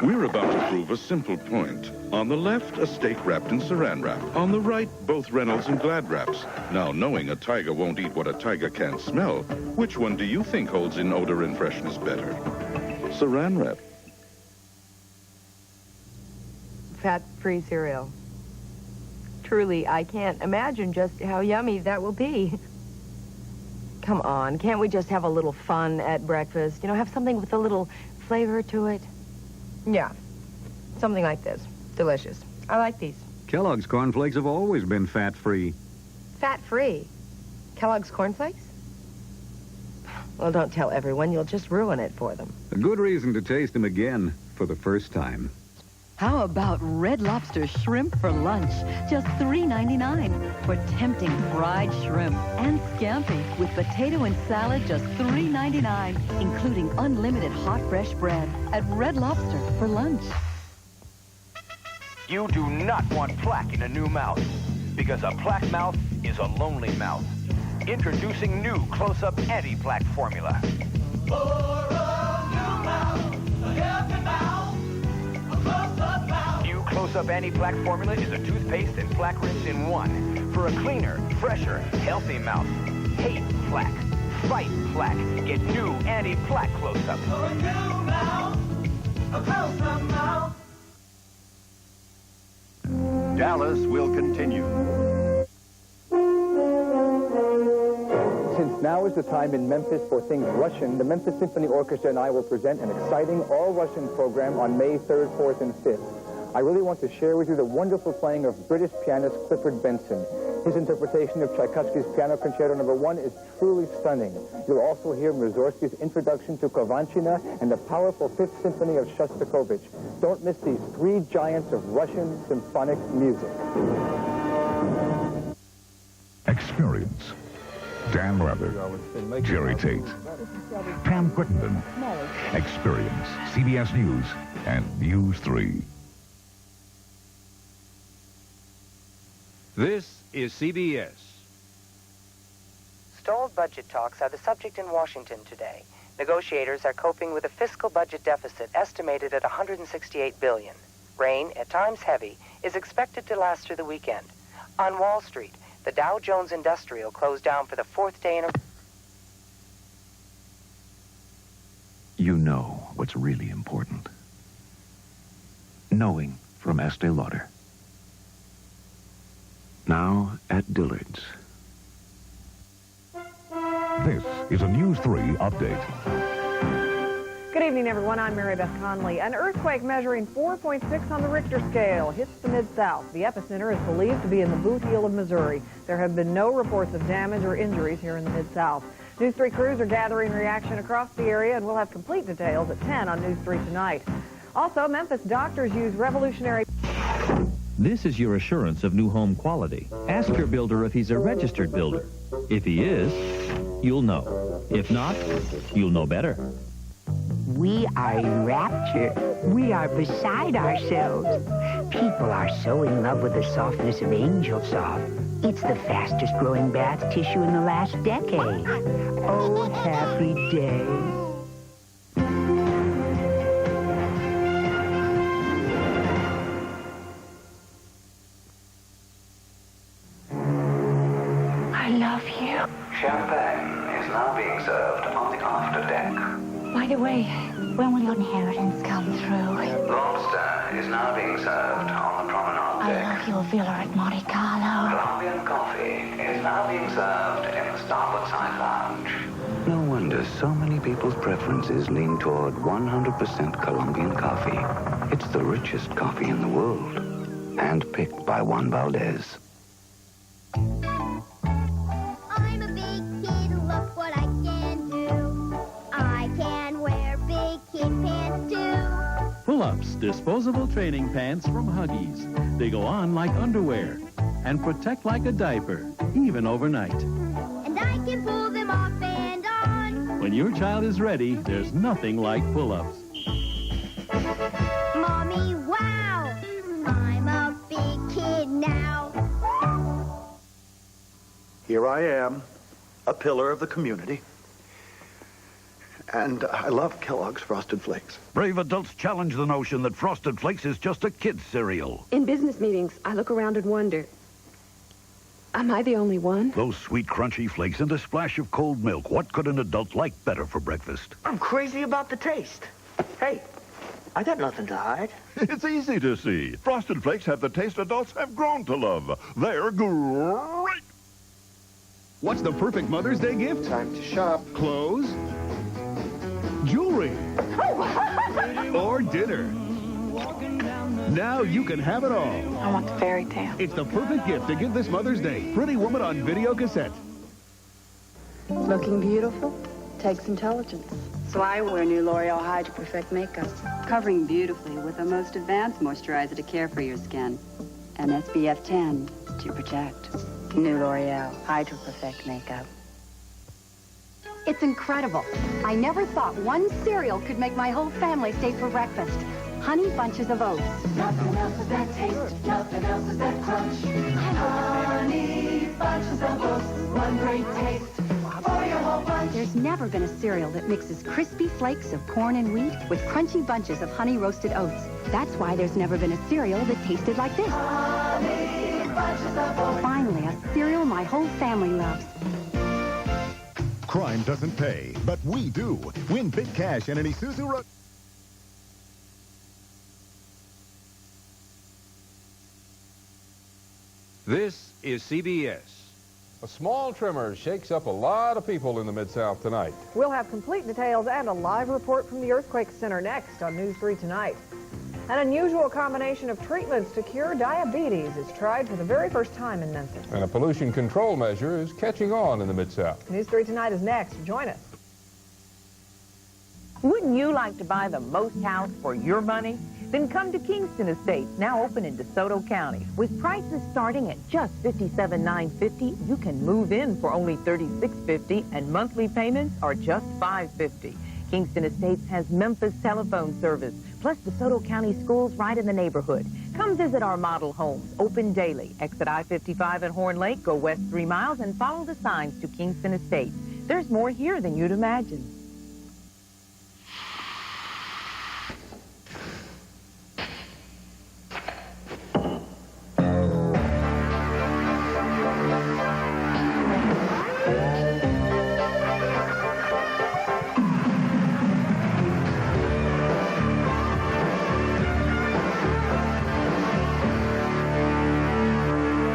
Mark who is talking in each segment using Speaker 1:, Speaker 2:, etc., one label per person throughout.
Speaker 1: We're about to prove a simple point. On the left, a steak wrapped in saran wrap. On the right, both Reynolds and Glad wraps. Now, knowing a tiger won't eat what a tiger can't smell, which one do you think holds in odor and freshness better? Saran wrap.
Speaker 2: Fat-free cereal. Truly, I can't imagine just how yummy that will be. Come on, can't we just have a little fun at breakfast? You know, have something with a little flavor to it? Yeah, something like this. Delicious. I like these.
Speaker 3: Kellogg's cornflakes have always been fat-free.
Speaker 2: Fat-free? Kellogg's cornflakes? Well, don't tell everyone. You'll just ruin it for them.
Speaker 3: A good reason to taste them again for the first time.
Speaker 4: How about Red Lobster shrimp for lunch? Just $3.99 for tempting fried shrimp and scampi with potato and salad, just $3.99, including unlimited hot fresh bread at Red Lobster for lunch.
Speaker 5: You do not want plaque in a new mouth, because a plaque mouth is a lonely mouth. Introducing new Close-Up Anti-Plaque Formula.
Speaker 6: For a new mouth, a healthy mouth, a close-up mouth.
Speaker 5: New Close-Up Anti-Plaque Formula is a toothpaste and plaque rinse in one for a cleaner, fresher, healthy mouth. Hate plaque. Fight plaque. Get new anti-plaque Close-Up.
Speaker 6: For a new mouth, a close-up mouth.
Speaker 7: Dallas will continue.
Speaker 8: Since now is the time in Memphis for things Russian, the Memphis Symphony Orchestra and I will present an exciting all-Russian program on May 3rd, 4th, and 5th. I really want to share with you the wonderful playing of British pianist Clifford Benson. His interpretation of Tchaikovsky's Piano Concerto No. 1 is truly stunning. You'll also hear Mussorgsky's introduction to Kovanchina and the powerful Fifth Symphony of Shostakovich. Don't miss these three giants of Russian symphonic music.
Speaker 9: Experience. Dan Rather, Jerry Tate, Pam Crittenden. Experience, CBS News, and News 3.
Speaker 10: This is CBS.
Speaker 2: Stalled budget talks are the subject in Washington today. Negotiators are coping with a fiscal budget deficit estimated at $168 billion. Rain, at times heavy, is expected to last through the weekend. On Wall Street, the Dow Jones Industrial closed down for the fourth day in a...
Speaker 11: You know what's really important. Knowing from Estee Lauder. Now at Dillard's.
Speaker 9: This is a News 3 update.
Speaker 12: Good evening, everyone. I'm Mary Beth Conley. An earthquake measuring 4.6 on the Richter scale hits the Mid-South. The epicenter is believed to be in the Boot Heel of Missouri. There have been no reports of damage or injuries here in the Mid-South. News 3 crews are gathering reaction across the area, and we'll have complete details at 10 on News 3 tonight. Also, Memphis doctors use revolutionary...
Speaker 13: This is your assurance of new home quality. Ask your builder if he's a registered builder. If he is, you'll know. If not, you'll know better.
Speaker 14: We are in rapture. We are beside ourselves. People are so in love with the softness of Angel Soft. It's the fastest growing bath tissue in the last decade. Oh, happy day.
Speaker 15: I love you.
Speaker 16: Champagne is now being served on the after deck.
Speaker 15: By the way, when will your inheritance come through?
Speaker 16: Lobster is now being served on the promenade deck.
Speaker 15: I love your villa at Monte Carlo.
Speaker 16: Colombian coffee is now being served in the starboard side lounge.
Speaker 11: No wonder so many people's preferences lean toward 100% Colombian coffee. It's the richest coffee in the world. Handpicked by Juan Valdez.
Speaker 17: I'm a big kid, look what I can do. I can wear big kid pants too.
Speaker 18: Pull-ups, disposable training pants from Huggies. They go on like underwear and protect like a diaper, even overnight.
Speaker 17: And I can pull them off and on.
Speaker 18: When your child is ready, there's nothing like pull-ups.
Speaker 17: Mommy, wow! I'm a big kid now.
Speaker 7: Here I am, a pillar of the community.
Speaker 10: And I love Kellogg's Frosted Flakes.
Speaker 19: Brave adults challenge the notion that Frosted Flakes is just a kid's cereal.
Speaker 20: In business meetings, I look around and wonder, am I the only one?
Speaker 19: Those sweet, crunchy flakes and a splash of cold milk. What could an adult like better for breakfast?
Speaker 21: I'm crazy about the taste. Hey, I got nothing to hide.
Speaker 22: It's easy to see. Frosted Flakes have the taste adults have grown to love. They're great.
Speaker 23: What's the perfect Mother's Day gift?
Speaker 8: Time to shop.
Speaker 23: Clothes? Jewelry? Or dinner? Now you can have it all.
Speaker 20: I want the fairy tale.
Speaker 23: It's the perfect gift to give this Mother's Day. Pretty Woman on video cassette.
Speaker 20: Looking beautiful takes intelligence.
Speaker 24: So I wear new L'Oreal Hydro Perfect makeup, covering beautifully with the most advanced moisturizer to care for your skin, and SPF 10 to protect. New L'Oreal Hydro Perfect makeup.
Speaker 25: It's incredible. I never thought one cereal could make my whole family stay for breakfast. Honey Bunches of Oats.
Speaker 6: Nothing else is that taste, nothing else is that crunch. Honey Bunches of Oats, one great taste for your whole bunch.
Speaker 25: There's never been a cereal that mixes crispy flakes of corn and wheat with crunchy bunches of honey roasted oats. That's why there's never been a cereal that tasted like this.
Speaker 6: Honey Bunches of Oats.
Speaker 25: Finally, a cereal my whole family loves.
Speaker 26: Crime doesn't pay, but we do. Win big cash in an Isuzu Road.
Speaker 27: This is CBS.
Speaker 28: A small tremor shakes up a lot of people in the Mid-South tonight.
Speaker 12: We'll have complete details and a live report from the Earthquake Center next on News 3 Tonight. An unusual combination of treatments to cure diabetes is tried for the very first time in Memphis.
Speaker 28: And a pollution control measure is catching on in the Mid-South.
Speaker 12: News 3 Tonight is next. Join us.
Speaker 29: Wouldn't you like to buy the most house for your money? Then come to Kingston Estates, now open in DeSoto County. With prices starting at just $57,950, you can move in for only $36.50, and monthly payments are just $5.50. Kingston Estates has Memphis telephone service, plus DeSoto County schools right in the neighborhood. Come visit our model homes, open daily. Exit I-55 at Horn Lake, go west 3 miles, and follow the signs to Kingston Estates. There's more here than you'd imagine.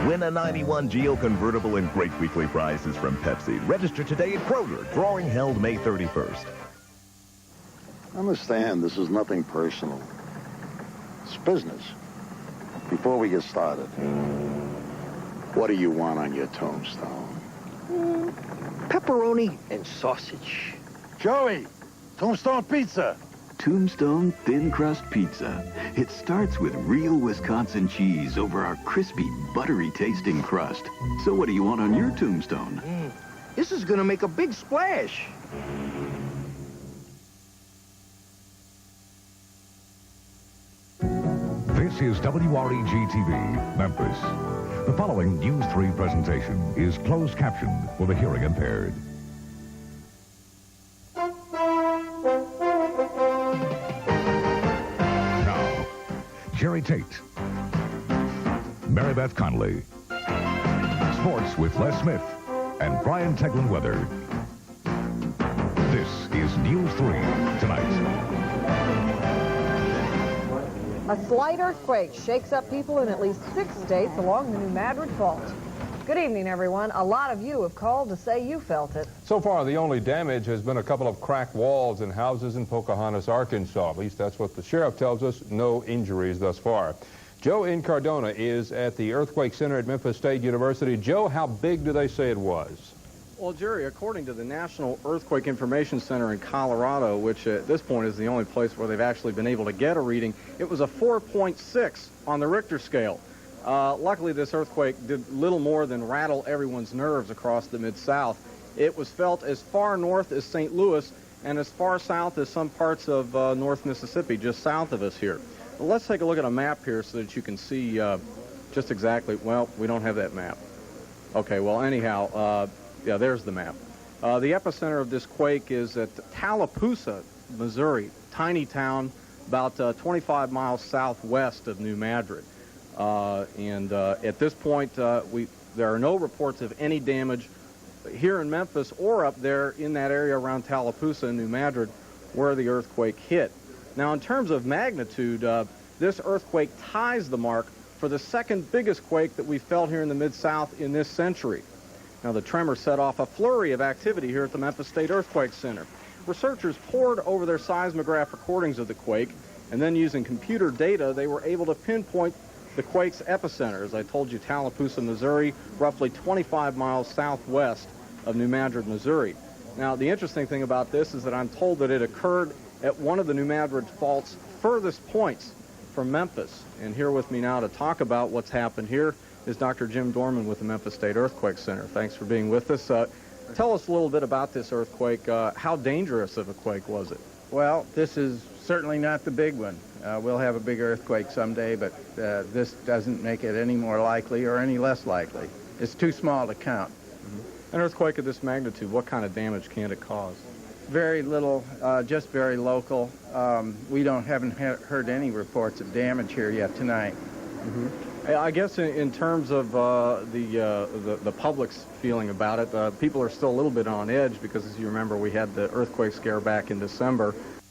Speaker 30: Win a 91 Geo convertible and great weekly prizes from Pepsi. Register today at Kroger. Drawing held May 31st.
Speaker 31: Understand, this is nothing personal. It's business. Before we get started, what do you want on your tombstone?
Speaker 21: Pepperoni and sausage.
Speaker 31: Joey, tombstone pizza.
Speaker 32: Tombstone Thin Crust Pizza. It starts with real Wisconsin cheese over our crispy, buttery tasting crust. So what do you want on your tombstone?
Speaker 21: This is gonna make a big splash.
Speaker 9: This is WREG-TV, Memphis. The following News 3 presentation is closed captioned for the hearing impaired. Now, Jerry Tate, Mary Beth Conley, sports with Les Smith and Brian Teglin-Weather. This is News 3 Tonight.
Speaker 12: A slight earthquake shakes up people in at least 6 states along the New Madrid Fault. Good evening, everyone. A lot of you have called to say you felt it.
Speaker 28: So far, the only damage has been a couple of cracked walls in houses in Pocahontas, Arkansas. At least that's what the sheriff tells us. No injuries thus far. Joe in Cardona is at the Earthquake Center at Memphis State University. Joe, how big do they say it was?
Speaker 33: Well, Jerry, according to the National Earthquake Information Center in Colorado, which at this point is the only place where they've actually been able to get a reading, it was a 4.6 on the Richter scale. Luckily, this earthquake did little more than rattle everyone's nerves across the Mid-South. It was felt as far north as St. Louis and as far south as some parts of North Mississippi, just south of us here. Well, let's take a look at a map here so that you can see just exactly, well, we don't have that map. Okay, well, anyhow, yeah, there's the map. The epicenter of this quake is at Tallapoosa, Missouri, tiny town about 25 miles southwest of New Madrid. At this point, there are no reports of any damage here in Memphis or up there in that area around Tallapoosa and New Madrid where the earthquake hit. Now, in terms of magnitude, this earthquake ties the mark for the second biggest quake that we felt here in the Mid-South in this century. Now, the tremor set off a flurry of activity here at the Memphis State Earthquake Center. Researchers pored over their seismograph recordings of the quake, and then using computer data, they were able to pinpoint the quake's epicenter. As I told you, Tallapoosa, Missouri, roughly 25 miles southwest of New Madrid, Missouri. Now, the interesting thing about this is that I'm told that it occurred at one of the New Madrid fault's furthest points from Memphis. And here with me now to talk about what's happened here is Dr. Jim Dorman with the Memphis State Earthquake Center. Thanks for being with us. Tell us a little bit about this earthquake. How dangerous of a quake was it?
Speaker 1: Well, this is certainly not the big one. We'll have a big earthquake someday, but this doesn't make it any more likely or any less likely. It's too small to count.
Speaker 33: An earthquake of this magnitude, what kind of damage can it cause?
Speaker 1: Very little, just very local. We haven't heard any reports of damage here yet tonight.
Speaker 33: I guess in terms of the public's feeling about it, people are still a little bit on edge because, as you remember, we had the earthquake scare back in December.